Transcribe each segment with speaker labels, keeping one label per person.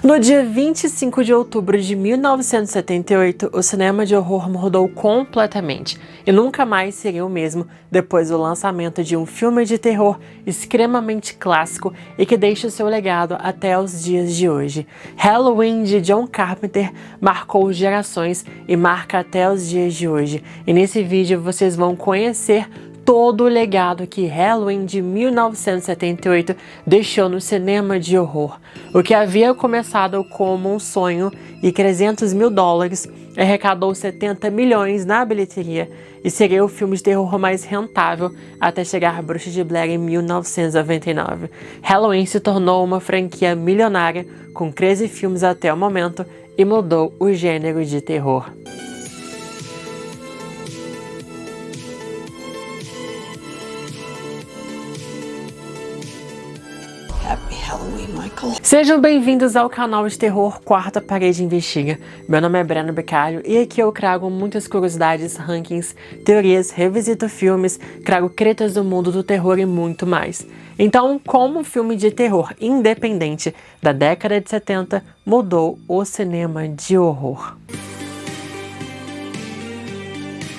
Speaker 1: No dia 25 de outubro de 1978, o cinema de horror mudou completamente e nunca mais seria o mesmo depois do lançamento de um filme de terror extremamente clássico e que deixa seu legado até os dias de hoje. Halloween, de John Carpenter, marcou gerações e marca até os dias de hoje. E nesse vídeo vocês vão conhecer todo o legado que Halloween de 1978 deixou no cinema de horror. O que havia começado como um sonho e $300 mil arrecadou 70 milhões na bilheteria e seria o filme de terror mais rentável até chegar a Bruxa de Blair em 1999. Halloween se tornou uma franquia milionária com 13 filmes até o momento e mudou o gênero de terror.
Speaker 2: Happy Halloween, Michael.
Speaker 1: Sejam bem-vindos ao canal de terror Quarta Parede Investiga. Meu nome é Breno Beccario e aqui eu trago muitas curiosidades, rankings, teorias, revisito filmes, trago tretas do mundo do terror e muito mais. Então, como um filme de terror independente da década de 70 mudou o cinema de horror?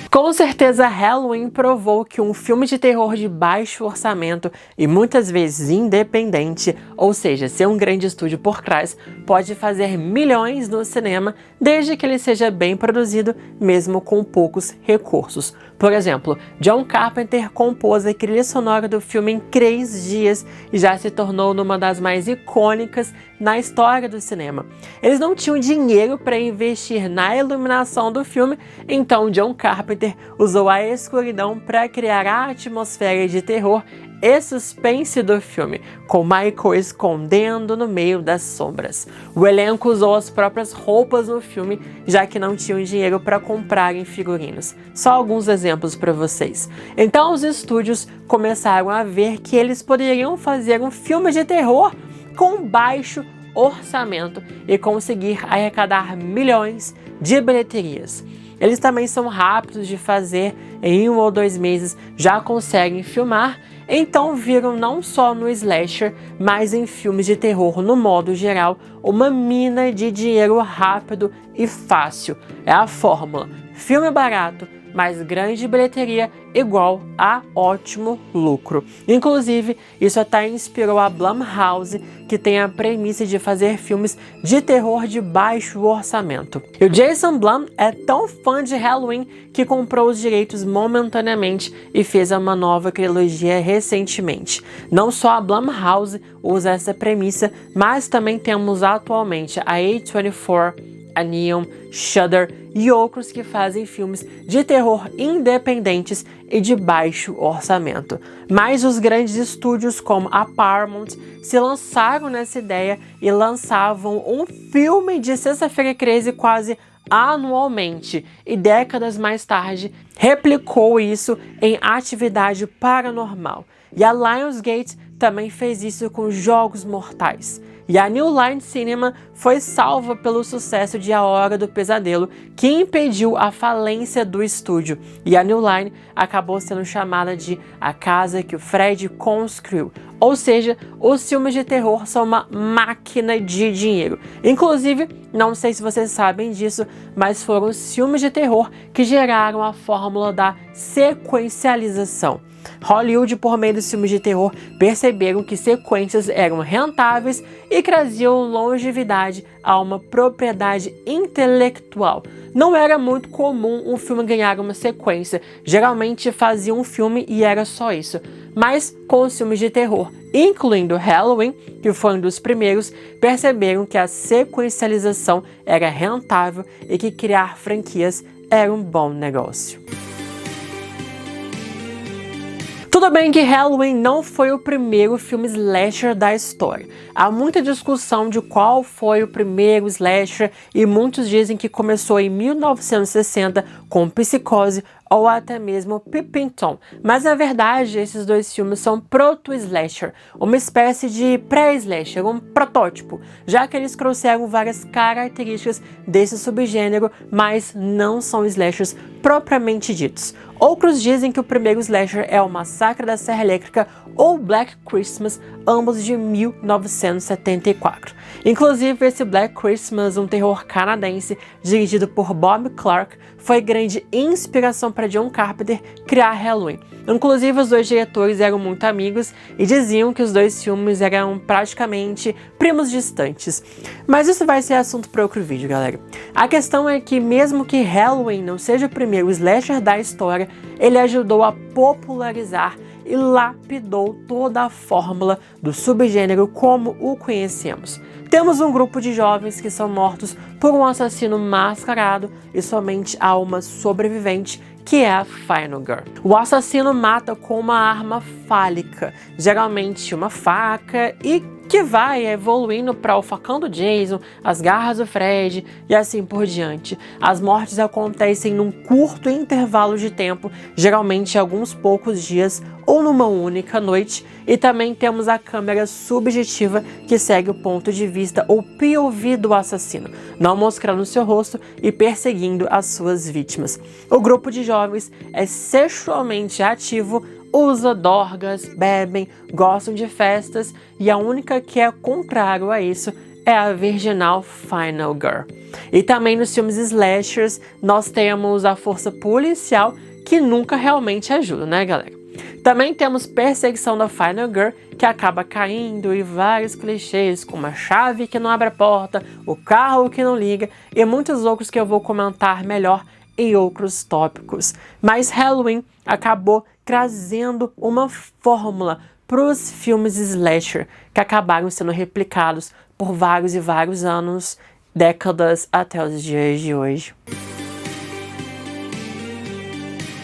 Speaker 1: Com certeza, Halloween provou que um filme de terror de baixo orçamento e muitas vezes independente, ou seja, ser um grande estúdio por trás, pode fazer milhões no cinema desde que ele seja bem produzido, mesmo com poucos recursos. Por exemplo, John Carpenter compôs a trilha sonora do filme em 3 dias e já se tornou uma das mais icônicas na história do cinema. Eles não tinham dinheiro para investir na iluminação do filme, então John Carpenter usou a escuridão para criar a atmosfera de terror e suspense do filme, com Michael escondendo no meio das sombras. O elenco usou as próprias roupas no filme, já que não tinham dinheiro para comprarem figurinos. Só alguns exemplos para vocês. Então os estúdios começaram a ver que eles poderiam fazer um filme de terror com baixo orçamento e conseguir arrecadar milhões de bilheterias. Eles também são rápidos de fazer, em 1 ou 2 meses já conseguem filmar, então viram não só no slasher, mas em filmes de terror no modo geral, uma mina de dinheiro rápido e fácil. É a fórmula: filme barato, mais grande bilheteria igual a ótimo lucro. Inclusive, isso até inspirou a Blumhouse, que tem a premissa de fazer filmes de terror de baixo orçamento. E o Jason Blum é tão fã de Halloween que comprou os direitos momentaneamente e fez uma nova trilogia recentemente. Não só a Blumhouse usa essa premissa, mas também temos atualmente a A24, a Neon, Shudder e outros que fazem filmes de terror independentes e de baixo orçamento. Mas os grandes estúdios como a Paramount se lançaram nessa ideia e lançavam um filme de Sexta-feira 13 quase anualmente, e décadas mais tarde replicou isso em Atividade Paranormal. E a Lionsgate também fez isso com Jogos Mortais. E a New Line Cinema foi salva pelo sucesso de A Hora do Pesadelo, que impediu a falência do estúdio. E a New Line acabou sendo chamada de A Casa que o Fred Construiu. Ou seja, os filmes de terror são uma máquina de dinheiro. Inclusive, não sei se vocês sabem disso, mas foram os filmes de terror que geraram a fórmula da sequencialização. Hollywood, por meio dos filmes de terror, perceberam que sequências eram rentáveis e traziam longevidade a uma propriedade intelectual. Não era muito comum um filme ganhar uma sequência, geralmente fazia um filme e era só isso. Mas com os filmes de terror, incluindo Halloween, que foi um dos primeiros, perceberam que a sequencialização era rentável e que criar franquias era um bom negócio. Tudo bem que Halloween não foi o primeiro filme slasher da história. Há muita discussão de qual foi o primeiro slasher e muitos dizem que começou em 1960 com Psicose ou até mesmo Peeping Tom. Mas na verdade esses dois filmes são proto-slasher, uma espécie de pré-slasher, um protótipo, já que eles trouxeram várias características desse subgênero, mas não são slashers propriamente ditos. Outros dizem que o primeiro slasher é o Massacre da Serra Elétrica ou Black Christmas, ambos de 1974. Inclusive, esse Black Christmas, um terror canadense dirigido por Bob Clark, foi grande inspiração para John Carpenter criar Halloween. Inclusive, os dois diretores eram muito amigos e diziam que os dois filmes eram praticamente primos distantes. Mas isso vai ser assunto para outro vídeo, galera. A questão é que, mesmo que Halloween não seja o primeiro slasher da história, ele ajudou a popularizar e lapidou toda a fórmula do subgênero como o conhecemos. Temos um grupo de jovens que são mortos por um assassino mascarado e somente há uma sobrevivente, que é a Final Girl. O assassino mata com uma arma fálica, geralmente uma faca, e que vai evoluindo para o facão do Jason, as garras do Fred e assim por diante. As mortes acontecem num curto intervalo de tempo, geralmente alguns poucos dias ou numa única noite, e também temos a câmera subjetiva que segue o ponto de vista ou POV do assassino, não mostrando seu rosto e perseguindo as suas vítimas. O grupo de jovens é sexualmente ativo, usa drogas, bebem, gostam de festas, e a única que é contrário a isso é a virginal Final Girl. E também nos filmes slashers nós temos a força policial, que nunca realmente ajuda, né, galera? Também temos perseguição da Final Girl, que acaba caindo, e vários clichês, como a chave que não abre a porta, o carro que não liga, e muitos outros que eu vou comentar melhor em outros tópicos. Mas Halloween acabou trazendo uma fórmula para os filmes slasher, que acabaram sendo replicados por vários e vários anos, décadas até os dias de hoje.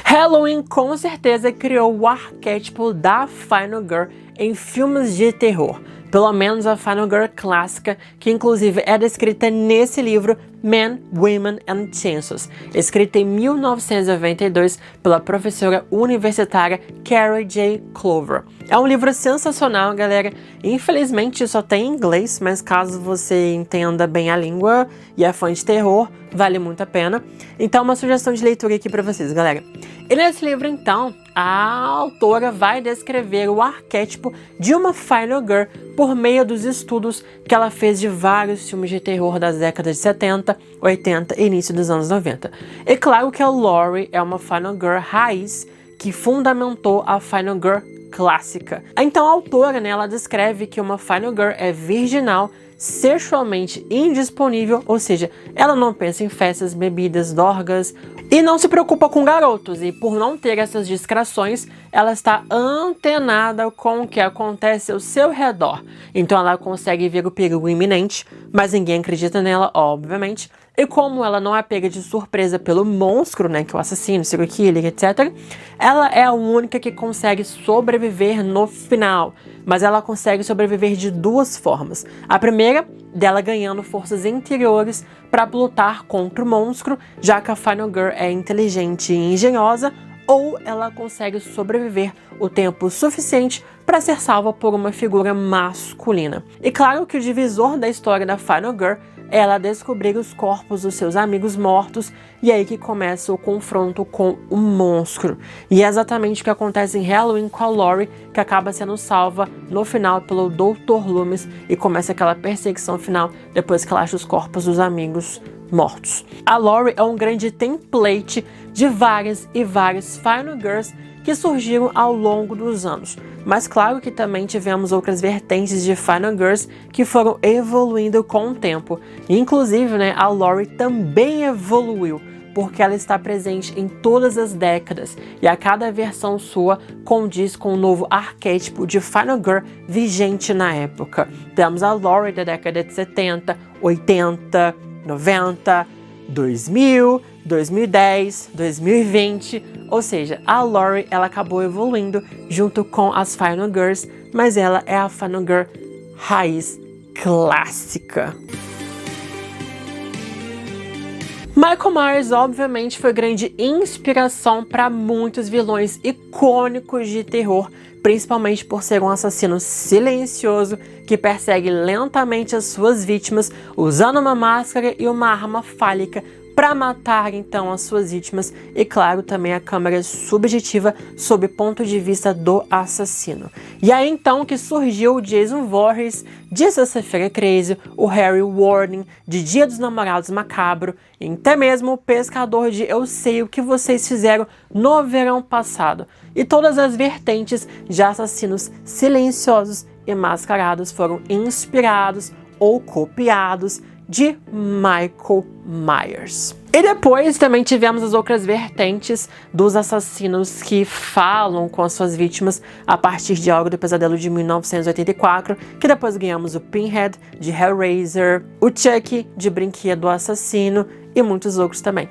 Speaker 1: Halloween com certeza criou o arquétipo da Final Girl em filmes de terror. Pelo menos a Final Girl clássica, que inclusive é descrita nesse livro Men, Women and Chainsaws, escrita em 1992 pela professora universitária Carrie J. Clover. É um livro sensacional, galera. Infelizmente só tem em inglês, mas caso você entenda bem a língua e é fã de terror, vale muito a pena. Então, uma sugestão de leitura aqui para vocês, galera. E nesse livro, então, a autora vai descrever o arquétipo de uma Final Girl por meio dos estudos que ela fez de vários filmes de terror das décadas de 70, 80 e início dos anos 90. É claro que a Laurie é uma Final Girl raiz que fundamentou a Final Girl clássica. Então a autora, ela descreve que uma Final Girl é virginal, sexualmente indisponível, ou seja, ela não pensa em festas, bebidas, drogas e não se preocupa com garotos, e por não ter essas distrações, ela está antenada com o que acontece ao seu redor. Então ela consegue ver o perigo iminente, mas ninguém acredita nela, obviamente. E como ela não é pega de surpresa pelo monstro, que é o assassino, serial killer, etc., ela é a única que consegue sobreviver no final. Mas ela consegue sobreviver de duas formas. A primeira, dela ganhando forças interiores para lutar contra o monstro, já que a Final Girl é inteligente e engenhosa, ou ela consegue sobreviver o tempo suficiente para ser salva por uma figura masculina. E claro que o divisor da história da Final Girl é ela descobrir os corpos dos seus amigos mortos, e aí que começa o confronto com o monstro. E é exatamente o que acontece em Halloween com a Laurie, que acaba sendo salva no final pelo Dr. Loomis, e começa aquela perseguição final depois que ela acha os corpos dos amigos mortos. A Laurie é um grande template de várias e várias Final Girls que surgiram ao longo dos anos. Mas claro que também tivemos outras vertentes de Final Girls que foram evoluindo com o tempo. Inclusive, a Laurie também evoluiu, porque ela está presente em todas as décadas, e a cada versão sua condiz com um novo arquétipo de Final Girl vigente na época. Temos a Laurie da década de 70, 80, 90, 2000, 2010, 2020, ou seja, a Laurie ela acabou evoluindo junto com as Final Girls, mas ela é a Final Girl raiz clássica. Michael Myers, obviamente, foi grande inspiração para muitos vilões icônicos de terror, principalmente por ser um assassino silencioso que persegue lentamente as suas vítimas usando uma máscara e uma arma fálica para matar então as suas vítimas e, claro, também a câmera subjetiva sob o ponto de vista do assassino. E aí então que surgiu o Jason Voorhees de Sexta-feira Crazy, o Harry Warden de Dia dos Namorados Macabro e até mesmo o Pescador de Eu Sei O Que Vocês Fizeram no Verão Passado. E todas as vertentes de assassinos silenciosos e mascarados foram inspirados ou copiados de Michael Myers. E depois também tivemos as outras vertentes dos assassinos que falam com as suas vítimas a partir de Algo do Pesadelo de 1984, que depois ganhamos o Pinhead de Hellraiser, o Chucky de Brinquedo Assassino e muitos outros também.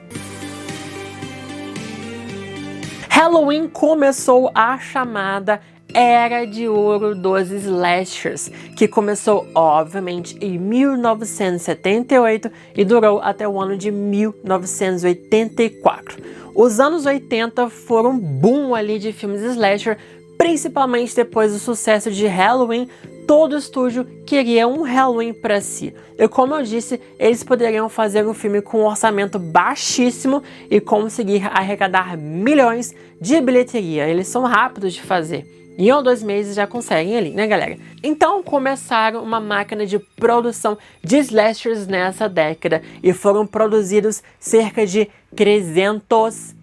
Speaker 1: Halloween começou a chamada Era de Ouro dos Slashers, que começou, obviamente, em 1978 e durou até o ano de 1984. Os anos 80 foram um boom ali de filmes slasher, principalmente depois do sucesso de Halloween. Todo estúdio queria um Halloween para si. E como eu disse, eles poderiam fazer um filme com um orçamento baixíssimo e conseguir arrecadar milhões de bilheteria. Eles são rápidos de fazer. Em 1 ou 2 meses já conseguem ali, né, galera? Então começaram uma máquina de produção de slashers nessa década e foram produzidos cerca de 300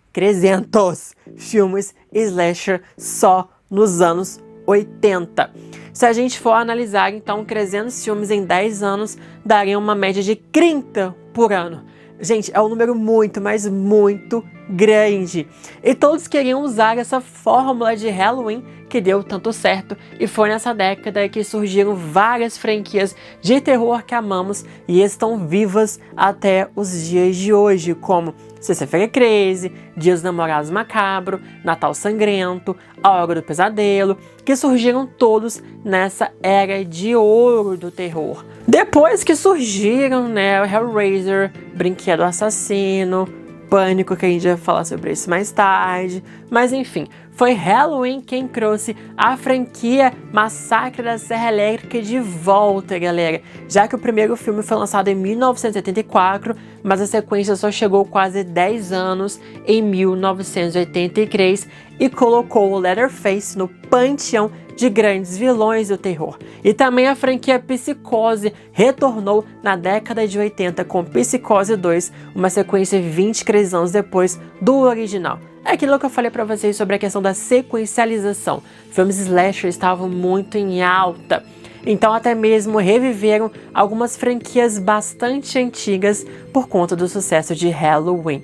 Speaker 1: filmes slasher só nos anos 80. Se a gente for analisar, então, 300 filmes em 10 anos daria uma média de 30 por ano. Gente, é um número muito, mas muito grande. E todos queriam usar essa fórmula de Halloween que deu tanto certo, e foi nessa década que surgiram várias franquias de terror que amamos e estão vivas até os dias de hoje, como Sexta-feira Crazy, Dia dos Namorados Macabro, Natal Sangrento, A Hora do Pesadelo, que surgiram todos nessa era de ouro do terror. Depois que surgiram, né, o Hellraiser, Brinquedo Assassino, Pânico, que a gente vai falar sobre isso mais tarde, mas enfim, foi Halloween quem trouxe a franquia Massacre da Serra Elétrica de volta, galera, já que o primeiro filme foi lançado em 1974, mas a sequência só chegou quase 10 anos em 1983 e colocou o Leatherface no panteão de grandes vilões do terror. E também a franquia Psicose retornou na década de 80 com Psicose 2, uma sequência 23 anos depois do original. É aquilo que eu falei pra vocês sobre a questão da sequencialização. Filmes slasher estavam muito em alta. Então até mesmo reviveram algumas franquias bastante antigas por conta do sucesso de Halloween.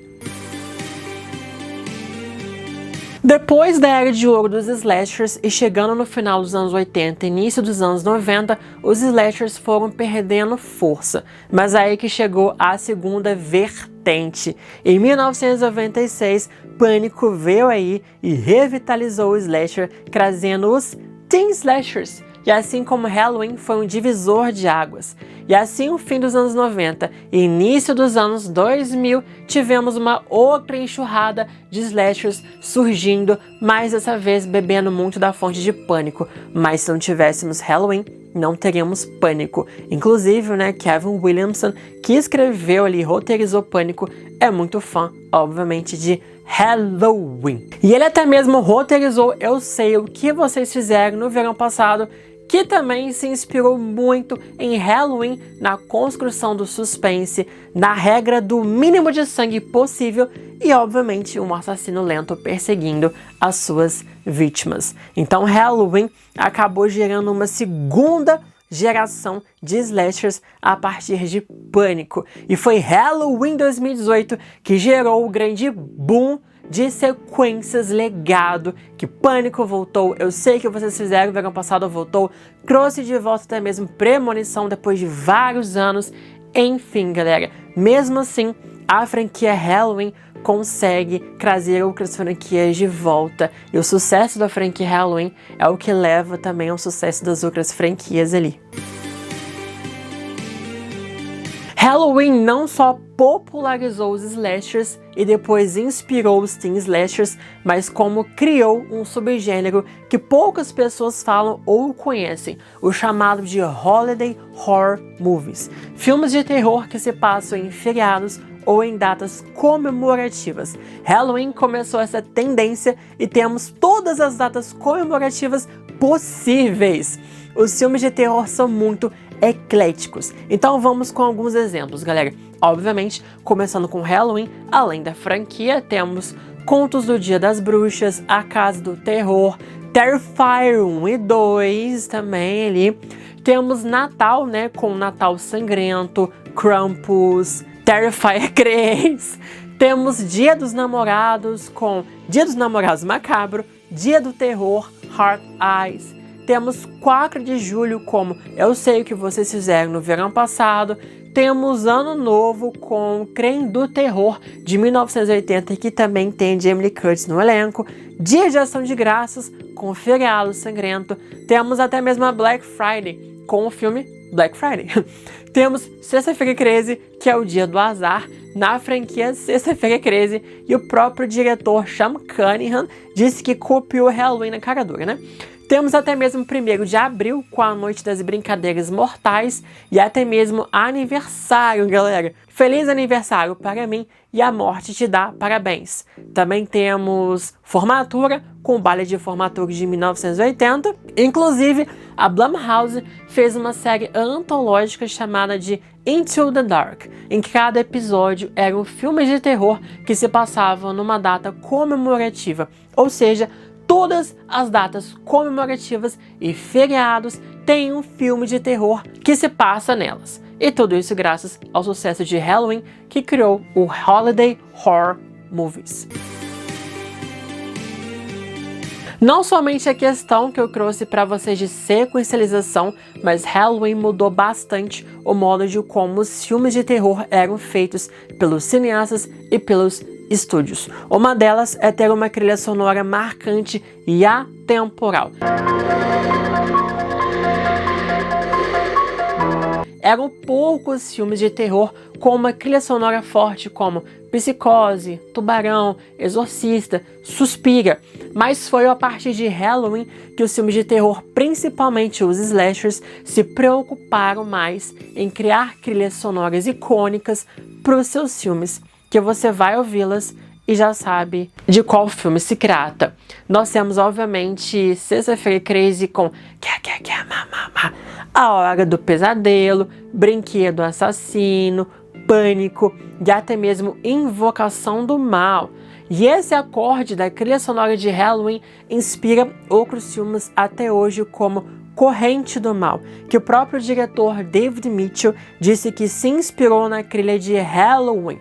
Speaker 1: Depois da Era de Ouro dos Slashers e chegando no final dos anos 80 e início dos anos 90, os slashers foram perdendo força. Mas aí que chegou a segunda vertente. Em 1996, Pânico veio aí e revitalizou o slasher, trazendo os Teen Slashers. E assim como Halloween foi um divisor de águas. E assim, o fim dos anos 90 e início dos anos 2000, tivemos uma outra enxurrada de slashers surgindo, mas dessa vez bebendo muito da fonte de Pânico. Mas se não tivéssemos Halloween, não teríamos Pânico. Inclusive, né, Kevin Williamson, que escreveu ali, roteirizou Pânico, é muito fã, obviamente, de Halloween. E ele até mesmo roteirizou Eu Sei O Que Vocês Fizeram no verão passado, que também se inspirou muito em Halloween na construção do suspense, na regra do mínimo de sangue possível e, obviamente, um assassino lento perseguindo as suas vítimas. Então, Halloween acabou gerando uma segunda geração de slashers a partir de Pânico. E foi Halloween 2018 que gerou o grande boom de sequências legado, que Pânico voltou, Eu Sei Que Vocês Fizeram, o verão passado voltou, trouxe de volta até mesmo Premonição depois de vários anos. Enfim, galera, mesmo assim, a franquia Halloween consegue trazer outras franquias de volta, e o sucesso da franquia Halloween é o que leva também ao sucesso das outras franquias ali. Halloween não só popularizou os slashers e depois inspirou os teen slashers, mas como criou um subgênero que poucas pessoas falam ou conhecem, o chamado de Holiday Horror Movies. Filmes de terror que se passam em feriados ou em datas comemorativas. Halloween começou essa tendência e temos todas as datas comemorativas possíveis. Os filmes de terror são muito ecléticos. Então vamos com alguns exemplos, galera. Obviamente, começando com Halloween, além da franquia, temos Contos do Dia das Bruxas, A Casa do Terror, Terrifier 1 e 2 também ali. Temos Natal, né, com Natal Sangrento, Krampus, Terrifier 3. Temos Dia dos Namorados com Dia dos Namorados Macabro, Dia do Terror, Heart Eyes. Temos 4 de julho como Eu Sei O Que Vocês Fizeram no Verão Passado. Temos Ano Novo com Creme do Terror de 1980, que também tem Jamie Lee Curtis no elenco. Dia de Ação de Graças com Feriado Sangrento. Temos até mesmo a Black Friday com o filme Black Friday. Temos Sexta-feira 13, que é o Dia do Azar, na franquia Sexta-feira 13, e o próprio diretor Sean Cunningham disse que copiou Halloween na cara dura, né? Temos até mesmo 1º de abril, com a Noite das Brincadeiras Mortais, e até mesmo aniversário, galera. Feliz aniversário para mim e a morte te dá parabéns. Também temos Formatura, com o baile de formatura de 1980. Inclusive, a Blumhouse fez uma série antológica chamada de Into the Dark, em que cada episódio era um filme de terror que se passava numa data comemorativa, ou seja, todas as datas comemorativas e feriados têm um filme de terror que se passa nelas. E tudo isso graças ao sucesso de Halloween, que criou o Holiday Horror Movies. Não somente a questão que eu trouxe para vocês de sequencialização, mas Halloween mudou bastante o modo de como os filmes de terror eram feitos pelos cineastas e pelos estúdios. Uma delas é ter uma trilha sonora marcante e atemporal. Eram poucos filmes de terror com uma trilha sonora forte como Psicose, Tubarão, Exorcista, Suspira, mas foi a partir de Halloween que os filmes de terror, principalmente os slashers, se preocuparam mais em criar trilhas sonoras icônicas para os seus filmes, que você vai ouvi-las e já sabe de qual filme se trata. Nós temos, obviamente, Sexta-feira 13 com A Hora do Pesadelo, Brinquedo Assassino, Pânico e até mesmo Invocação do Mal. E esse acorde da trilha sonora de Halloween inspira outros filmes até hoje, como Corrente do Mal, que o próprio diretor David Mitchell disse que se inspirou na trilha de Halloween.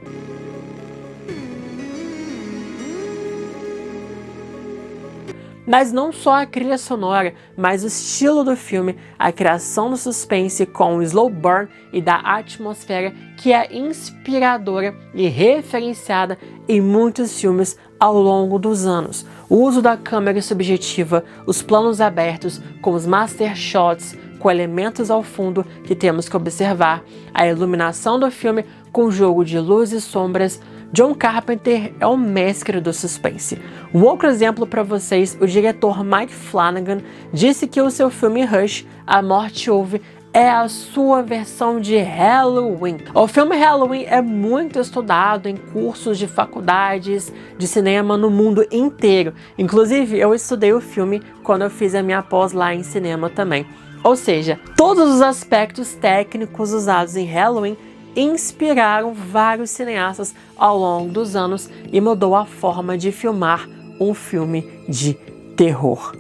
Speaker 1: Mas não só a trilha sonora, mas o estilo do filme, a criação do suspense com o slow burn e da atmosfera que é inspiradora e referenciada em muitos filmes ao longo dos anos. O uso da câmera subjetiva, os planos abertos com os master shots, com elementos ao fundo que temos que observar, a iluminação do filme com jogo de luz e sombras. John Carpenter é o mestre do suspense. Um outro exemplo para vocês, o diretor Mike Flanagan disse que o seu filme Rush, A Morte Ouve, é a sua versão de Halloween. O filme Halloween é muito estudado em cursos de faculdades de cinema no mundo inteiro. Inclusive, eu estudei o filme quando eu fiz a minha pós lá em cinema também. Ou seja, todos os aspectos técnicos usados em Halloween inspiraram vários cineastas ao longo dos anos e mudou a forma de filmar um filme de terror.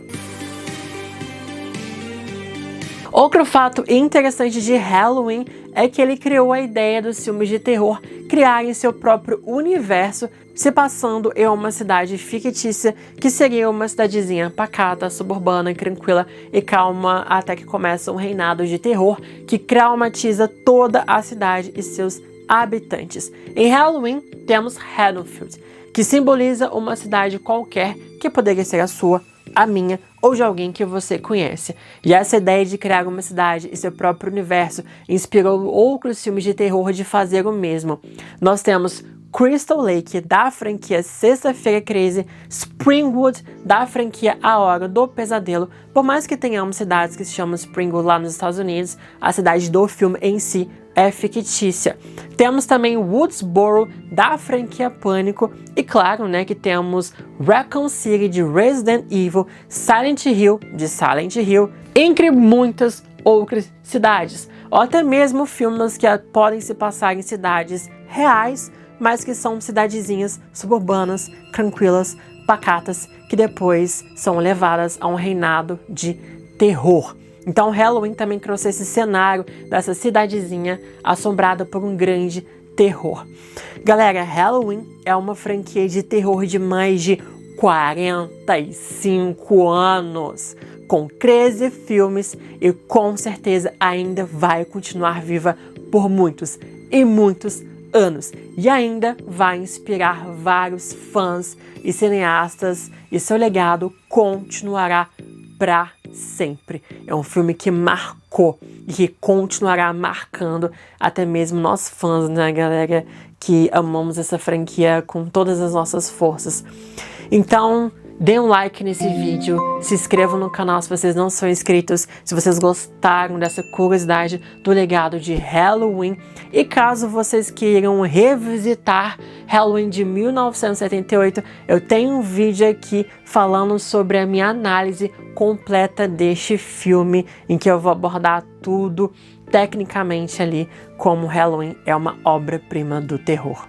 Speaker 1: Outro fato interessante de Halloween é que ele criou a ideia dos filmes de terror criarem seu próprio universo, se passando em uma cidade fictícia que seria uma cidadezinha pacata, suburbana, tranquila e calma, até que começa um reinado de terror que traumatiza toda a cidade e seus habitantes. Em Halloween temos Haddonfield, que simboliza uma cidade qualquer que poderia ser a sua, a minha ou de alguém que você conhece. E essa ideia de criar uma cidade e seu próprio universo inspirou outros filmes de terror de fazer o mesmo. Nós temos Crystal Lake, da franquia Sexta-feira 13, Springwood, da franquia A Hora do Pesadelo. Por mais que tenhamos cidades que se chamam Springwood lá nos Estados Unidos, a cidade do filme em si é fictícia. Temos também Woodsboro, da franquia Pânico, e claro, né, que temos Raccoon City, de Resident Evil, Silent Hill, de Silent Hill, entre muitas outras cidades, ou até mesmo filmes que podem se passar em cidades reais, mas que são cidadezinhas suburbanas, tranquilas, pacatas, que depois são levadas a um reinado de terror. Então Halloween também trouxe esse cenário dessa cidadezinha assombrada por um grande terror. Galera, Halloween é uma franquia de terror de mais de 45 anos, com 13 filmes e com certeza ainda vai continuar viva por muitos e muitos anos. E ainda vai inspirar vários fãs e cineastas e seu legado continuará para sempre. É um filme que marcou e que continuará marcando até mesmo nós fãs, né, galera, que amamos essa franquia com todas as nossas forças. Então, dê um like nesse vídeo, se inscrevam no canal se vocês não são inscritos, se vocês gostaram dessa curiosidade do legado de Halloween. E caso vocês queiram revisitar Halloween de 1978, eu tenho um vídeo aqui falando sobre a minha análise completa deste filme, em que eu vou abordar tudo tecnicamente ali, como Halloween é uma obra-prima do terror.